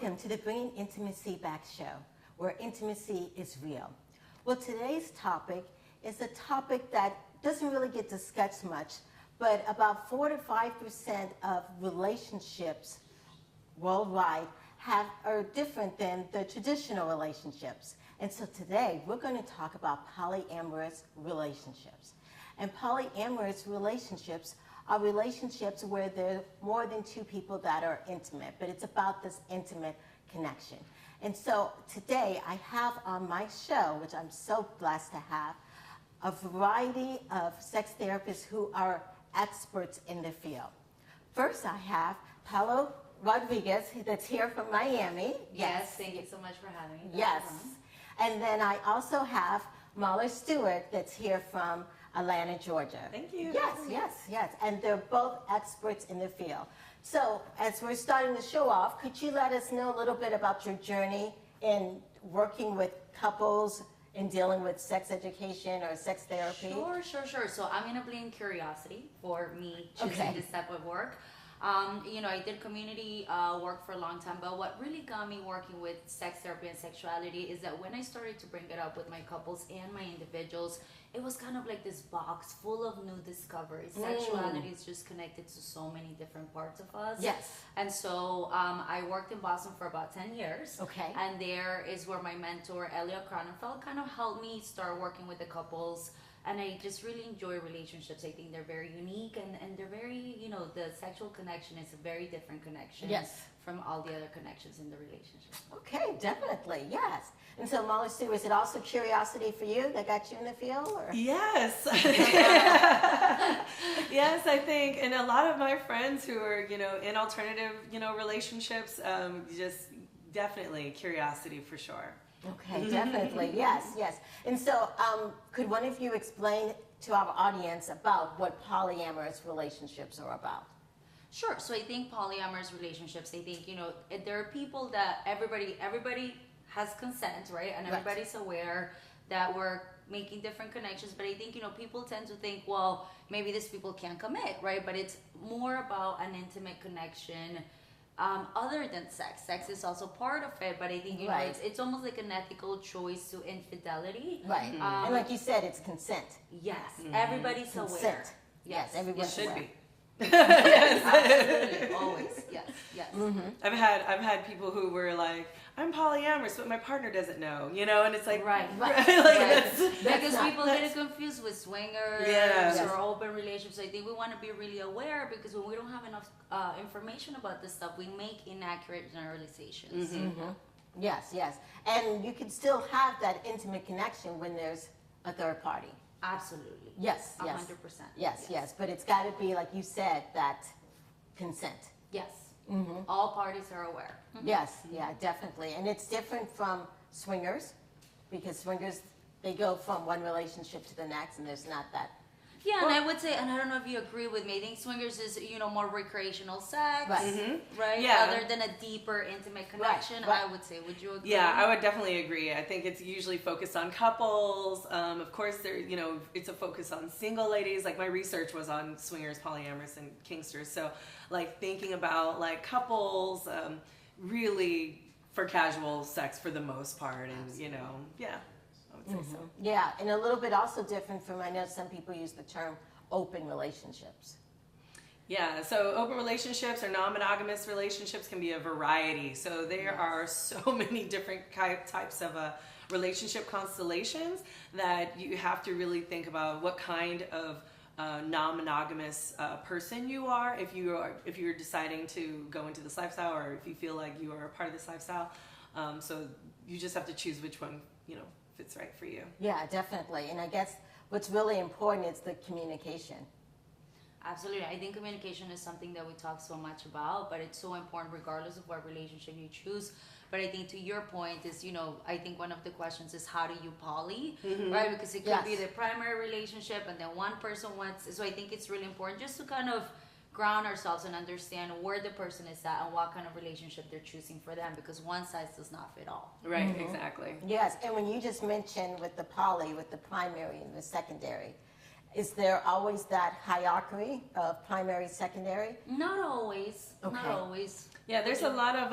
Welcome to the Bringing Intimacy Back show, where intimacy is real. Well, today's topic is a topic that doesn't really get discussed much, but about 4 to 5% of relationships worldwide are different than the traditional relationships. And so today we're going to talk about polyamorous relationships. And polyamorous relationships are relationships where there are more than two people that are intimate, but it's about this intimate connection. And so today I have on my show, which I'm so blessed to have, a variety of sex therapists who are experts in the field. First, I have Paulo Rodriguez, that's here from Miami. Yes, thank you so much for having me. Yes. And then I also have Mahler Stewart, that's here from Atlanta, Georgia. Thank you. Yes. And they're both experts in the field. So as we're starting the show off, could you let us know a little bit about your journey in working with couples and dealing with sex education or sex therapy? Sure. So I'm going to blame curiosity for me choosing this type of work. I did community work for a long time, but what really got me working with sex therapy and sexuality is that when I started to bring it up with my couples and my individuals, it was kind of like this box full of new discoveries. Sexuality is just connected to so many different parts of us. Yes. And so I worked in Boston for about 10 years. Okay. And there is where my mentor, Elliot Cronenfeld, kind of helped me start working with the couples. And I just really enjoy relationships. I think they're very unique and they're very, the sexual connection is a very different connection from all the other connections in the relationship. Okay, definitely, yes. And so, Mahler Stewart, is it also curiosity for you that got you in the field? Or? Yes. Yes, I think, and a lot of my friends who are, in alternative, relationships, just definitely curiosity for sure. Okay, definitely, yes. And so, could one of you explain to our audience about what polyamorous relationships are about? Sure. So I think polyamorous relationships, I think, there are people that everybody has consent, right? And everybody's aware that we're making different connections. But I think, people tend to think, well, maybe these people can't commit, right? But it's more about an intimate connection. Other than sex. Sex is also part of it, but I think it's almost like an ethical choice to infidelity. Right. And like you said, it's consent. Yes. Everybody's consent. Aware. Yes, everyone should aware. be. Absolutely. Always. Yes. Mm-hmm. I've had people who were like, I'm polyamorous, but my partner doesn't know, and it's like right. Because people get confused with swingers or open relationships. I think we want to be really aware because when we don't have enough information about this stuff, we make inaccurate generalizations. Mm-hmm. Yes. And you can still have that intimate connection when there's a third party. Absolutely. Yes. 100%. Yes. But it's got to be, like you said, that consent. Yes. Mm-hmm. All parties are aware. Yes, definitely. And it's different from swingers, because swingers, they go from one relationship to the next, and there's not that. Yeah, and I would say, and I don't know if you agree with me, I think swingers is, more recreational sex, right? Yeah. Other than a deeper, intimate connection, I would say. Would you agree? Yeah, I would definitely agree. I think it's usually focused on couples. Of course, it's a focus on single ladies. Like my research was on swingers, polyamorous, and kinksters. So, like thinking about like couples, really for casual sex for the most part, and I would say so. Yeah, and a little bit also different from, I know some people use the term open relationships. Yeah, so open relationships or non-monogamous relationships can be a variety. So there are so many different types of relationship constellations that you have to really think about what kind of non-monogamous person you are if you're deciding to go into this lifestyle, or if you feel like you are a part of this lifestyle. So you just have to choose which one fits right for you. Yeah, definitely. And I guess what's really important is the communication. Absolutely. I think communication is something that we talk so much about, but it's so important regardless of what relationship you choose. But I think to your point is, I think one of the questions is how do you poly, right? Because it could be the primary relationship and then one person wants, so I think it's really important just to kind of ground ourselves and understand where the person is at and what kind of relationship they're choosing for them, because one size does not fit all. Right, exactly. Yes, and when you just mentioned with the poly, with the primary and the secondary, is there always that hierarchy of primary, secondary? Not always. Okay. Not always. Yeah, there's a lot of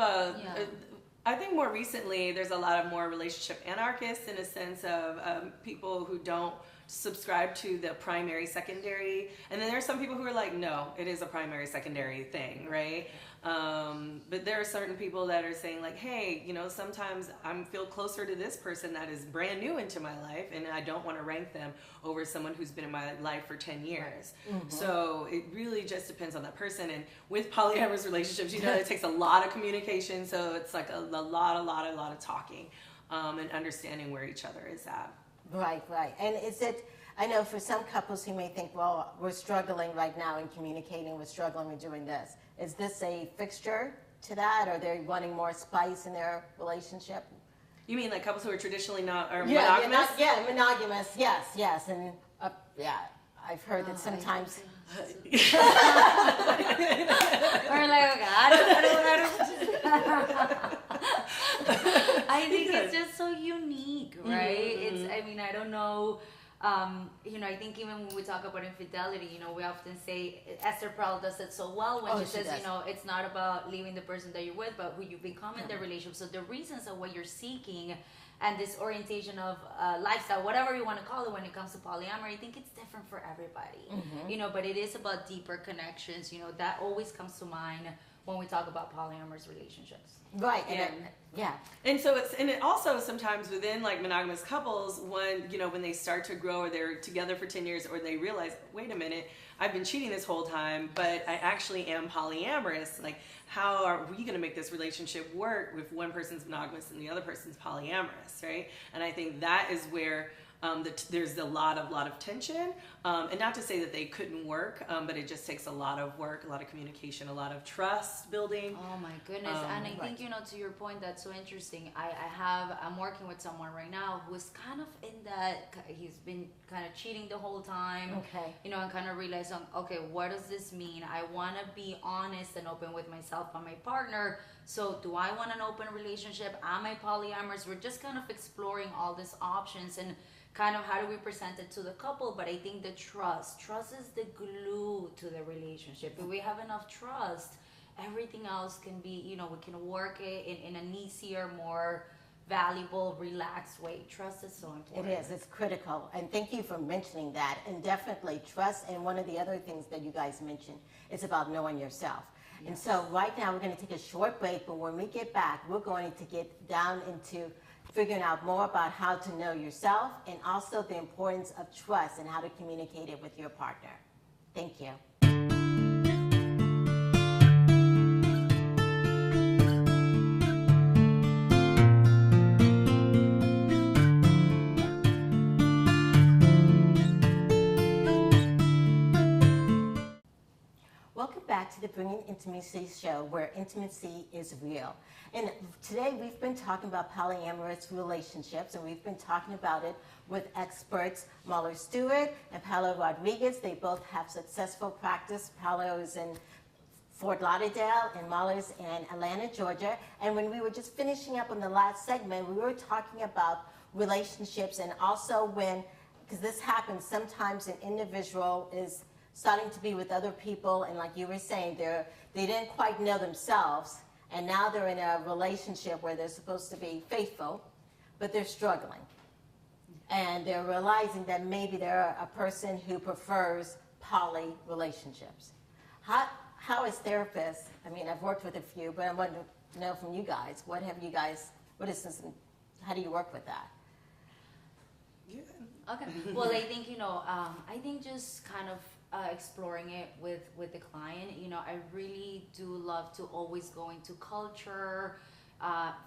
I think more recently there's a lot of more relationship anarchists in a sense of people who don't subscribe to the primary secondary, and then there's some people who are like, no, it is a primary secondary thing, right? But there are certain people that are saying like, hey, you know, sometimes I feel closer to this person that is brand new into my life, and I don't want to rank them over someone who's been in my life for 10 years. Mm-hmm. So it really just depends on that person. And with polyamorous relationships, you know, it takes a lot of communication, so it's like a lot of talking, and understanding where each other is at. Right. And is it, I know for some couples who may think, well, we're struggling right now in communicating, we're struggling with doing this. Is this a fixture to that, or they're wanting more spice in their relationship? You mean like couples who are traditionally not, or monogamous? monogamous? Monogamous, yes. And I've heard that sometimes... Or like, okay, I think it's just so unique, right? Mm-hmm. It's, I mean, I don't know. You know, I think even when we talk about infidelity, you know, we often say, Esther Perel does it so well when she says, you know, it's not about leaving the person that you're with, but who you become in the relationship. So the reasons of what you're seeking and this orientation of lifestyle, whatever you want to call it when it comes to polyamory, I think it's different for everybody. Mm-hmm. You know, but it is about deeper connections. You know, that always comes to mind when we talk about polyamorous relationships. Right. And so it also sometimes within like monogamous couples, when they start to grow, or they're together for 10 years, or they realize, wait a minute, I've been cheating this whole time, but I actually am polyamorous. Like, how are we going to make this relationship work if one person's monogamous and the other person's polyamorous, right? And I think that is where there's a lot of tension, and not to say that they couldn't work, but it just takes a lot of work, a lot of communication, a lot of trust building. Oh my goodness. And I think, you know, to your point, that's so interesting. I'm working with someone right now who's kind of in that, he's been kind of cheating the whole time. Okay. You know, and kind of realizing, okay, what does this mean? I want to be honest and open with myself and my partner. So do I want an open relationship? Am I polyamorous? We're just kind of exploring all these options and kind of how do we present it to the couple. But I think the trust is the glue to the relationship. If we have enough trust, everything else can be, you know, we can work it in an easier, more valuable, relaxed way. Trust is so important. It is. It's critical. And thank you for mentioning that. And definitely trust. And one of the other things that you guys mentioned is about knowing yourself. Yes. And so right now we're going to take a short break, but when we get back, we're going to get down into figuring out more about how to know yourself, and also the importance of trust and how to communicate it with your partner. Thank you. Welcome back to the Bringing Intimacy show, where intimacy is real. And today we've been talking about polyamorous relationships, and we've been talking about it with experts Muller Stewart and Paolo Rodriguez. They both have successful practice. Paolo is in Fort Lauderdale, and Muller's in Atlanta, Georgia. And when we were just finishing up on the last segment, we were talking about relationships, and also when, because this happens sometimes, an individual is starting to be with other people, and like you were saying, they didn't quite know themselves, and now they're in a relationship where they're supposed to be faithful, but they're struggling. And they're realizing that maybe they're a person who prefers poly relationships. How as therapists, I mean, I've worked with a few, but I want to know from you guys, how do you work with that? Yeah. Okay. Well, I think, you know, I think just kind of exploring it with the client. You know, I really do love to always go into culture,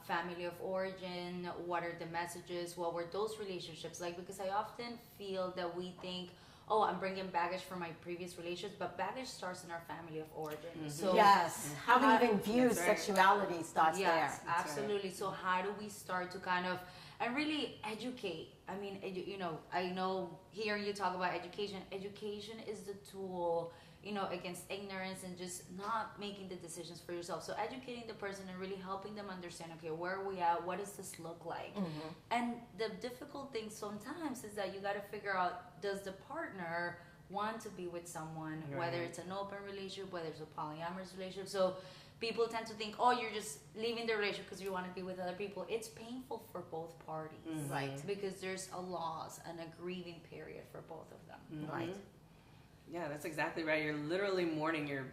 family of origin, what are the messages, what were those relationships like, because I often feel that we think, oh, I'm bringing baggage from my previous relationships, but baggage starts in our family of origin. Mm-hmm. So yes, how we even view sexuality starts there. Yes, absolutely. Right. So how do we start to kind of, and really educate? I mean, you know, I know here you talk about education. Education is the tool, you know, against ignorance and just not making the decisions for yourself. So educating the person and really helping them understand, okay, where are we at? What does this look like? Mm-hmm. And the difficult thing sometimes is that you got to figure out, does the partner want to be with someone, right, whether it's an open relationship, whether it's a polyamorous relationship. So people tend to think, oh, you're just leaving the relationship because you want to be with other people. It's painful for both parties, Right. Because there's a loss and a grieving period for both of them. Right. Yeah, that's exactly right. You're literally mourning your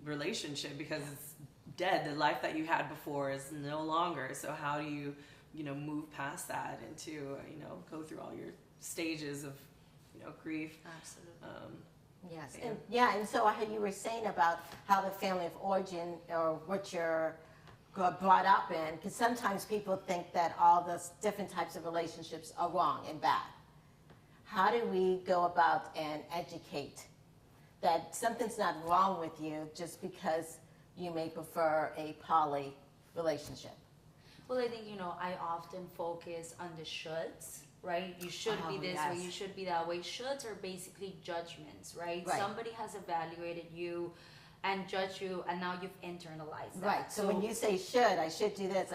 relationship because it's dead. The life that you had before is no longer. So how do you, move past that and to, go through all your stages of, grief? Absolutely. Yes, and so I heard you were saying about how the family of origin or what you're brought up in, because sometimes people think that all the different types of relationships are wrong and bad. How do we go about and educate that something's not wrong with you just because you may prefer a poly relationship? Well, I think, I often focus on the shoulds, right? You should be this way, you should be that way. Shoulds are basically judgments, right? Somebody has evaluated you and judged you, and now you've internalized that. Right, so when you say should, I should do this,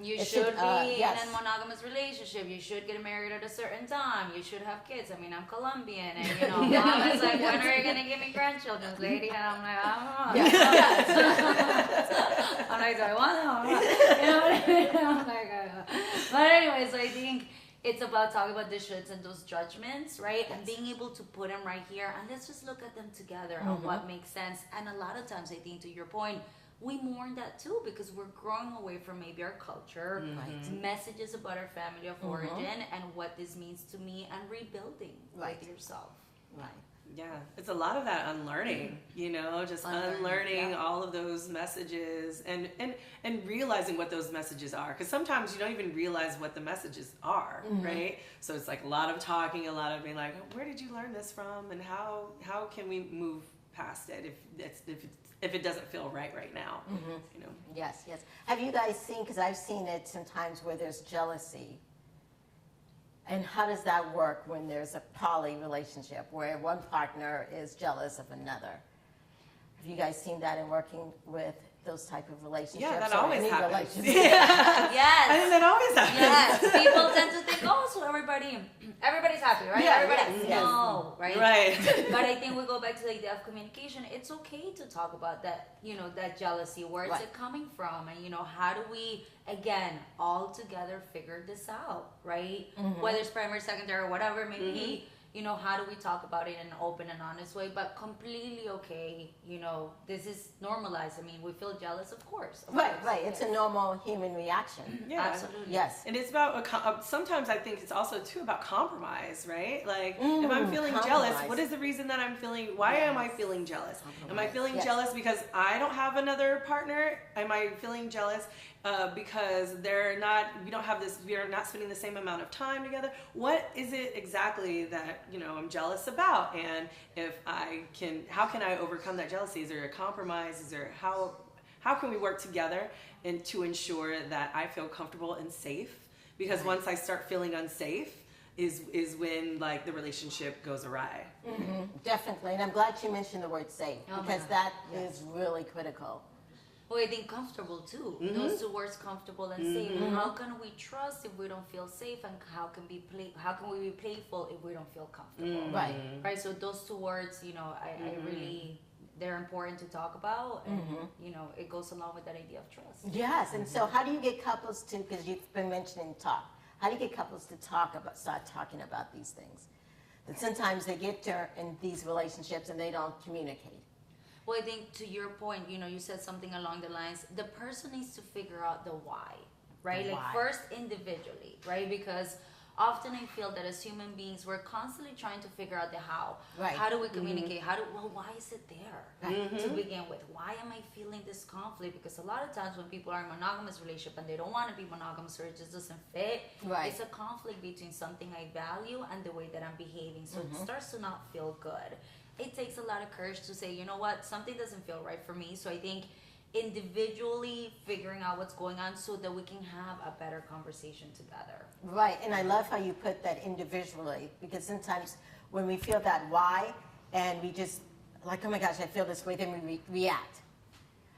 You should be in a monogamous relationship. You should get married at a certain time. You should have kids. I mean, I'm Colombian, and mom is like, when are you gonna give me grandchildren, lady? And I'm like, I don't know. I'm like, do I want them? You know what I mean? I'm like, but anyways, I think it's about talking about the shoulds and those judgments, right? And being able to put them right here, and let's just look at them together on what makes sense. And a lot of times, I think, to your point, we mourn that too because we're growing away from maybe our culture, messages about our family of origin, and what this means to me, and rebuilding with yourself. Right. Yeah, it's a lot of that unlearning, just unlearning all of those messages and realizing what those messages are. Because sometimes you don't even realize what the messages are, right? So it's like a lot of talking, a lot of being like, where did you learn this from? And how can we move past it if it doesn't feel right now, Yes. Have you guys seen, because I've seen it sometimes where there's jealousy. And how does that work when there's a poly relationship where one partner is jealous of another? Have you guys seen that in working with those type of relationships? Yeah, that always happens. Yes. I think that always happens. Yes. People tend to think, oh, so everybody's happy, right? Yeah, No, right? Right. But I think we go back to the idea of communication. It's okay to talk about that, that jealousy. Where's it coming from? And, how do we, again, all together figure this out, right? Whether it's primary, secondary, or whatever it may be. How do we talk about it in an open and honest way, but completely okay, this is normalized. I mean, we feel jealous, of course. Right. It's a normal human reaction. Yeah. Absolutely. Yes. And it's about, sometimes I think it's also too about compromise, right? Like, if I'm feeling jealous, what is the reason that I'm feeling, why am I feeling jealous? Am I feeling jealous because I don't have another partner? Am I feeling jealous because we are not spending the same amount of time together? What is it exactly that, I'm jealous about? And how can I overcome that jealousy? Is there a compromise? How can we work together and to ensure that I feel comfortable and safe? Because once I start feeling unsafe is when the relationship goes awry. Definitely. And I'm glad you mentioned the word safe because that is really critical. Well, I think comfortable too. Those two words, comfortable and safe. How can we trust if we don't feel safe, and how can we be playful if we don't feel comfortable? Right. So those two words, I really, they're important to talk about, and it goes along with that idea of trust. Yes. And so, how do you get couples to? Because you've been mentioning talk. How do you get couples to start talking about these things? That sometimes they get in these relationships and they don't communicate. Well, I think to your point, you said something along the lines, the person needs to figure out the why, right? First individually, right? Because often I feel that as human beings, we're constantly trying to figure out the how. Right. How do we communicate? Why is it there to begin with? Why am I feeling this conflict? Because a lot of times when people are in a monogamous relationship and they don't want to be monogamous or it just doesn't fit, it's a conflict between something I value and the way that I'm behaving. So it starts to not feel good. It takes a lot of courage to say, you know what, something doesn't feel right for me. So I think individually figuring out what's going on so that we can have a better conversation together. Right, and I love how you put that individually, because sometimes when we feel that why, and we just like, oh my gosh, I feel this way, then we react.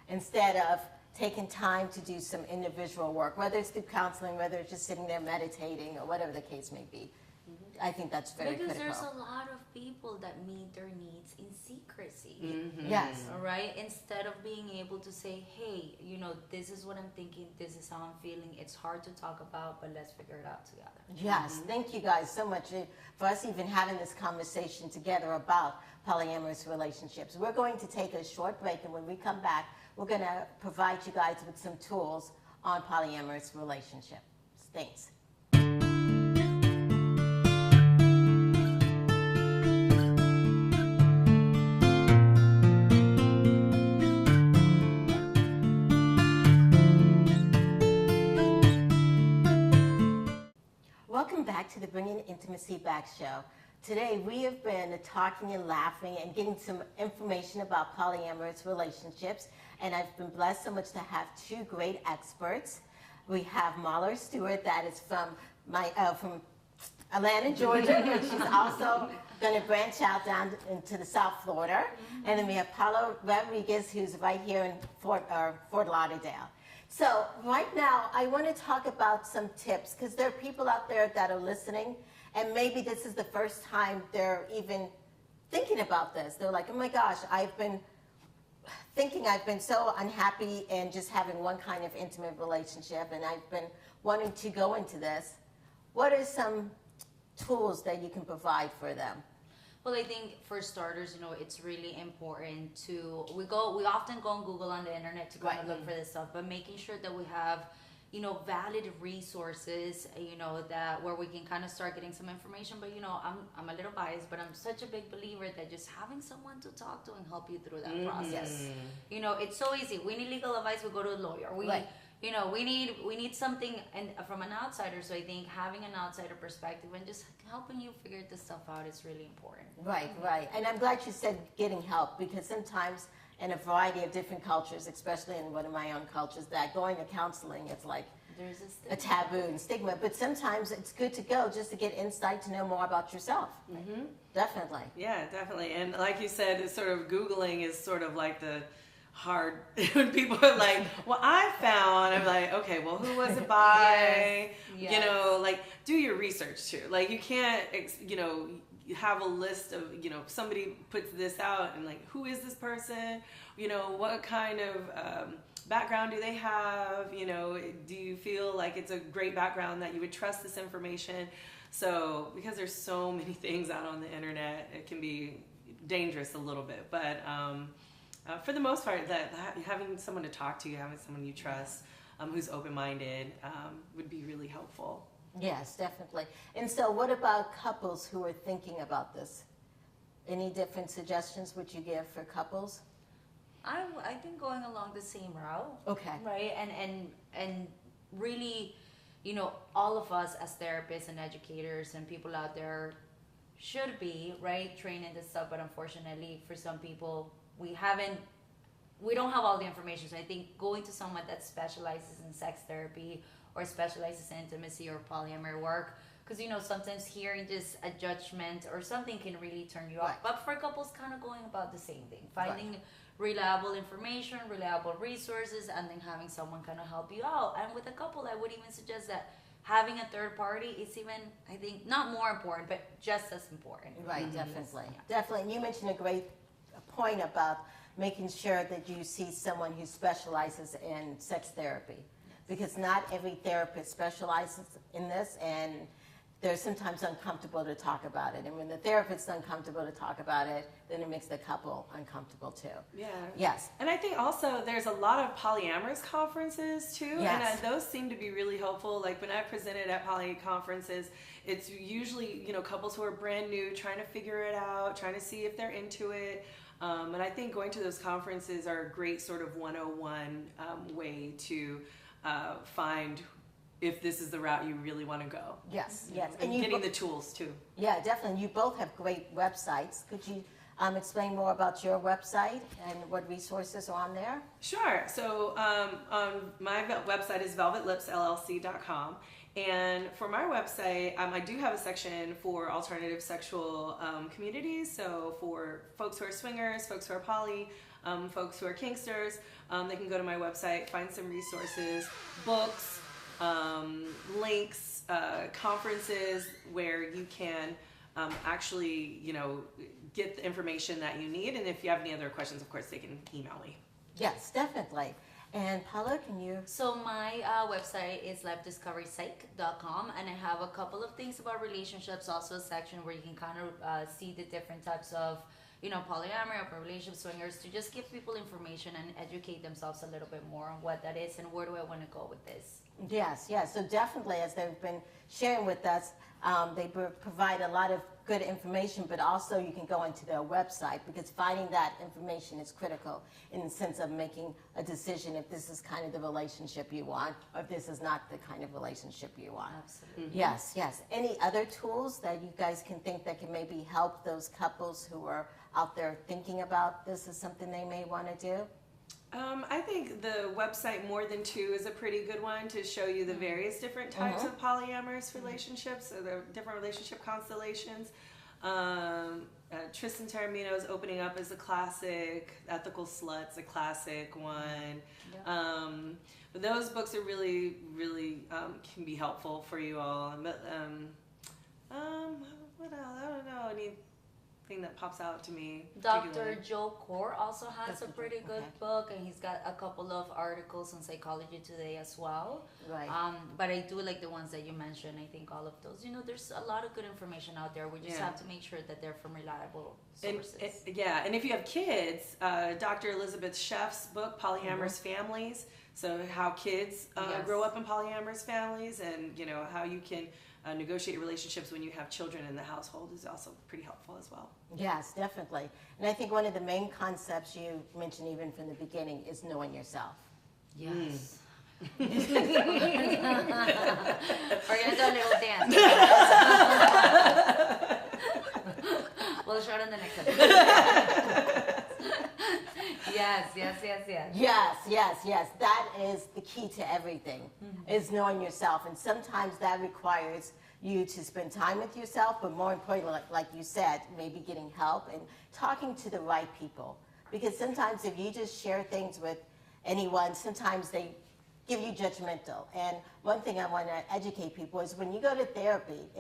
Instead of taking time to do some individual work, whether it's through counseling, whether it's just sitting there meditating, or whatever the case may be. I think that's very because critical. there's a lot of people that meet their needs in secrecy. Yes. All right, instead of being able to say, hey, you know, this is what I'm thinking, this is how I'm feeling, it's hard to talk about, but let's figure it out together. Yes, thank you guys so much for us even having this conversation together about polyamorous relationships. We're going to take a short break, and when we come back, we're going to provide you guys with some tools on polyamorous relationship. Thanks. Welcome back to the Bringing Intimacy Back show. Today we have been talking and laughing and getting some information about polyamorous relationships, and I've been blessed so much to have two great experts. We have Mahler Stewart, that is from Atlanta, Georgia, and she's also going to branch out down into the South Florida. And then we have Paulo Rodriguez, who's right here in Fort Lauderdale. So right now, I want to talk about some tips, because there are people out there that are listening, and maybe this is the first time they're even thinking about this. They're like, oh my gosh, I've been so unhappy in just having one kind of intimate relationship, and I've been wanting to go into this. What are some tools that you can provide for them? Well, I think for starters, you know, it's really important to, we often go on Google on the internet to kind of look for this stuff, but making sure that we have, you know, valid resources, you know, that where we can kind of start getting some information. But, you know, I'm a little biased, but I'm such a big believer that just having someone to talk to and help you through that process. You know, it's so easy. We need legal advice, we go to a lawyer. You know, we need something from an outsider. So I think having an outsider perspective and just helping you figure this stuff out is really important. Right. And I'm glad you said getting help, because sometimes in a variety of different cultures, especially in one of my own cultures, that going to counseling is like There's a taboo and stigma. But sometimes it's good to go just to get insight, to know more about yourself. Definitely. Yeah, definitely. And like you said, it's sort of Googling is sort of like the hard when people are like, well, I found, I'm like, okay, well, who was it by? Yes. You know, like, do your research too. Like, you can't, you know, have a list of, you know, somebody puts this out and like, who is this person? You know, what kind of background do they have? You know, do you feel like it's a great background that you would trust this information? So, because there's so many things out on the internet, it can be dangerous a little bit, but for the most part, that having someone to talk to, having someone you trust, who's open-minded, would be really helpful. Yes, definitely. And so what about couples who are thinking about this? Any different suggestions would you give for couples? I think going along the same route. Okay. Right? And really, you know, all of us as therapists and educators and people out there should be, right, trained in this stuff, but unfortunately for some people, we don't have all the information. So I think going to someone that specializes in sex therapy or specializes in intimacy or polyamory work, because, you know, sometimes hearing just a judgment or something can really turn you off. But for couples, kind of going about the same thing, finding reliable information, reliable resources, and then having someone kind of help you out. And with a couple, I would even suggest that having a third party is even, I think, not more important, but just as important. Right, definitely. Definitely. And you mentioned a great point about making sure that you see someone who specializes in sex therapy, because not every therapist specializes in this, and they're sometimes uncomfortable to talk about it. And when the therapist's uncomfortable to talk about it, then it makes the couple uncomfortable too. Yeah. Yes. And I think also there's a lot of polyamorous conferences too. Yes. And those seem to be really helpful. Like when I presented at poly conferences, it's usually, you know, couples who are brand new, trying to figure it out, trying to see if they're into it. And I think going to those conferences are a great sort of 101 way to find if this is the route you really want to go. Yes. And getting the tools too. Yeah, definitely. You both have great websites. Could you explain more about your website and what resources are on there? Sure. So my website is velvetlipsllc.com. And for my website, I do have a section for alternative sexual communities. So for folks who are swingers, folks who are poly, folks who are kinksters, they can go to my website, find some resources, books, links, conferences where you can actually, get the information that you need. And if you have any other questions, of course, they can email me. Yes, definitely. And Paula, can you? So my website is lifediscoverypsych.com, and I have a couple of things about relationships, also a section where you can kind of see the different types of, polyamory, open relationship, swingers, to just give people information and educate themselves a little bit more on what that is and where do I want to go with this. Yes, yes. So definitely, as they've been sharing with us, they provide a lot of good information, but also you can go into their website, because finding that information is critical in the sense of making a decision if this is kind of the relationship you want or if this is not the kind of relationship you want. Absolutely. Yes, yes. Any other tools that you guys can think that can maybe help those couples who are out there thinking about this is something they may want to do? I think the website More Than Two is a pretty good one to show you the various different types of polyamorous relationships, so the different relationship constellations. Tristan Taormino's Opening Up is a classic. Ethical Slut's a classic one. Yeah. But those books are really, really can be helpful for you all. But what else? I don't know. Anything that pops out to me. Dr. Joe Core also has a pretty good okay. book, and he's got a couple of articles on Psychology Today as well. Right. But I do like the ones that you mentioned. I think all of those, there's a lot of good information out there. We just have to make sure that they're from reliable sources. And if you have kids, Dr. Elizabeth Sheff's book, Polyamorous Families, so how kids grow up in polyamorous families, and how you can negotiate relationships when you have children in the household is also pretty helpful as well. Yes, definitely. And I think one of the main concepts you mentioned even from the beginning is knowing yourself. Yes. We're going to do a little dance. We'll show it in the next episode. Yes. Yes. That is the key to everything, is knowing yourself. And sometimes that requires you to spend time with yourself, but more importantly, like you said, maybe getting help and talking to the right people. Because sometimes if you just share things with anyone, sometimes they give you judgmental. And one thing I want to educate people is when you go to therapy,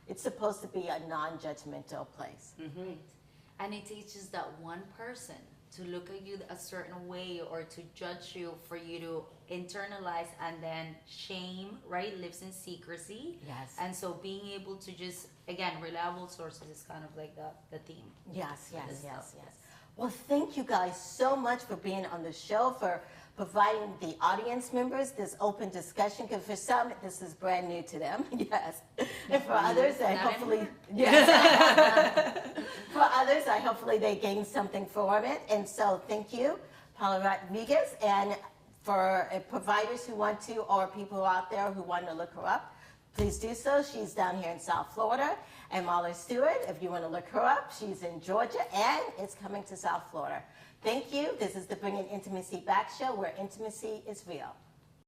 it's supposed to be a non-judgmental place. Mm-hmm. And it teaches that one person to look at you a certain way or to judge you, for you to internalize and then shame, right, lives in secrecy. Yes. And so being able to just, again, reliable sources is kind of like the theme. Yes. Well, thank you guys so much for being on the show, for providing the audience members this open discussion, because for some, this is brand new to them. Yes. And for others, hopefully they gain something from it. And so thank you, Paula Rodriguez. And for providers who want to, or people out there who want to look her up, please do so. She's down here in South Florida. And Molly Stewart, if you want to look her up, she's in Georgia and it's coming to South Florida. Thank you. This is the Bringing Intimacy Back show, where intimacy is real.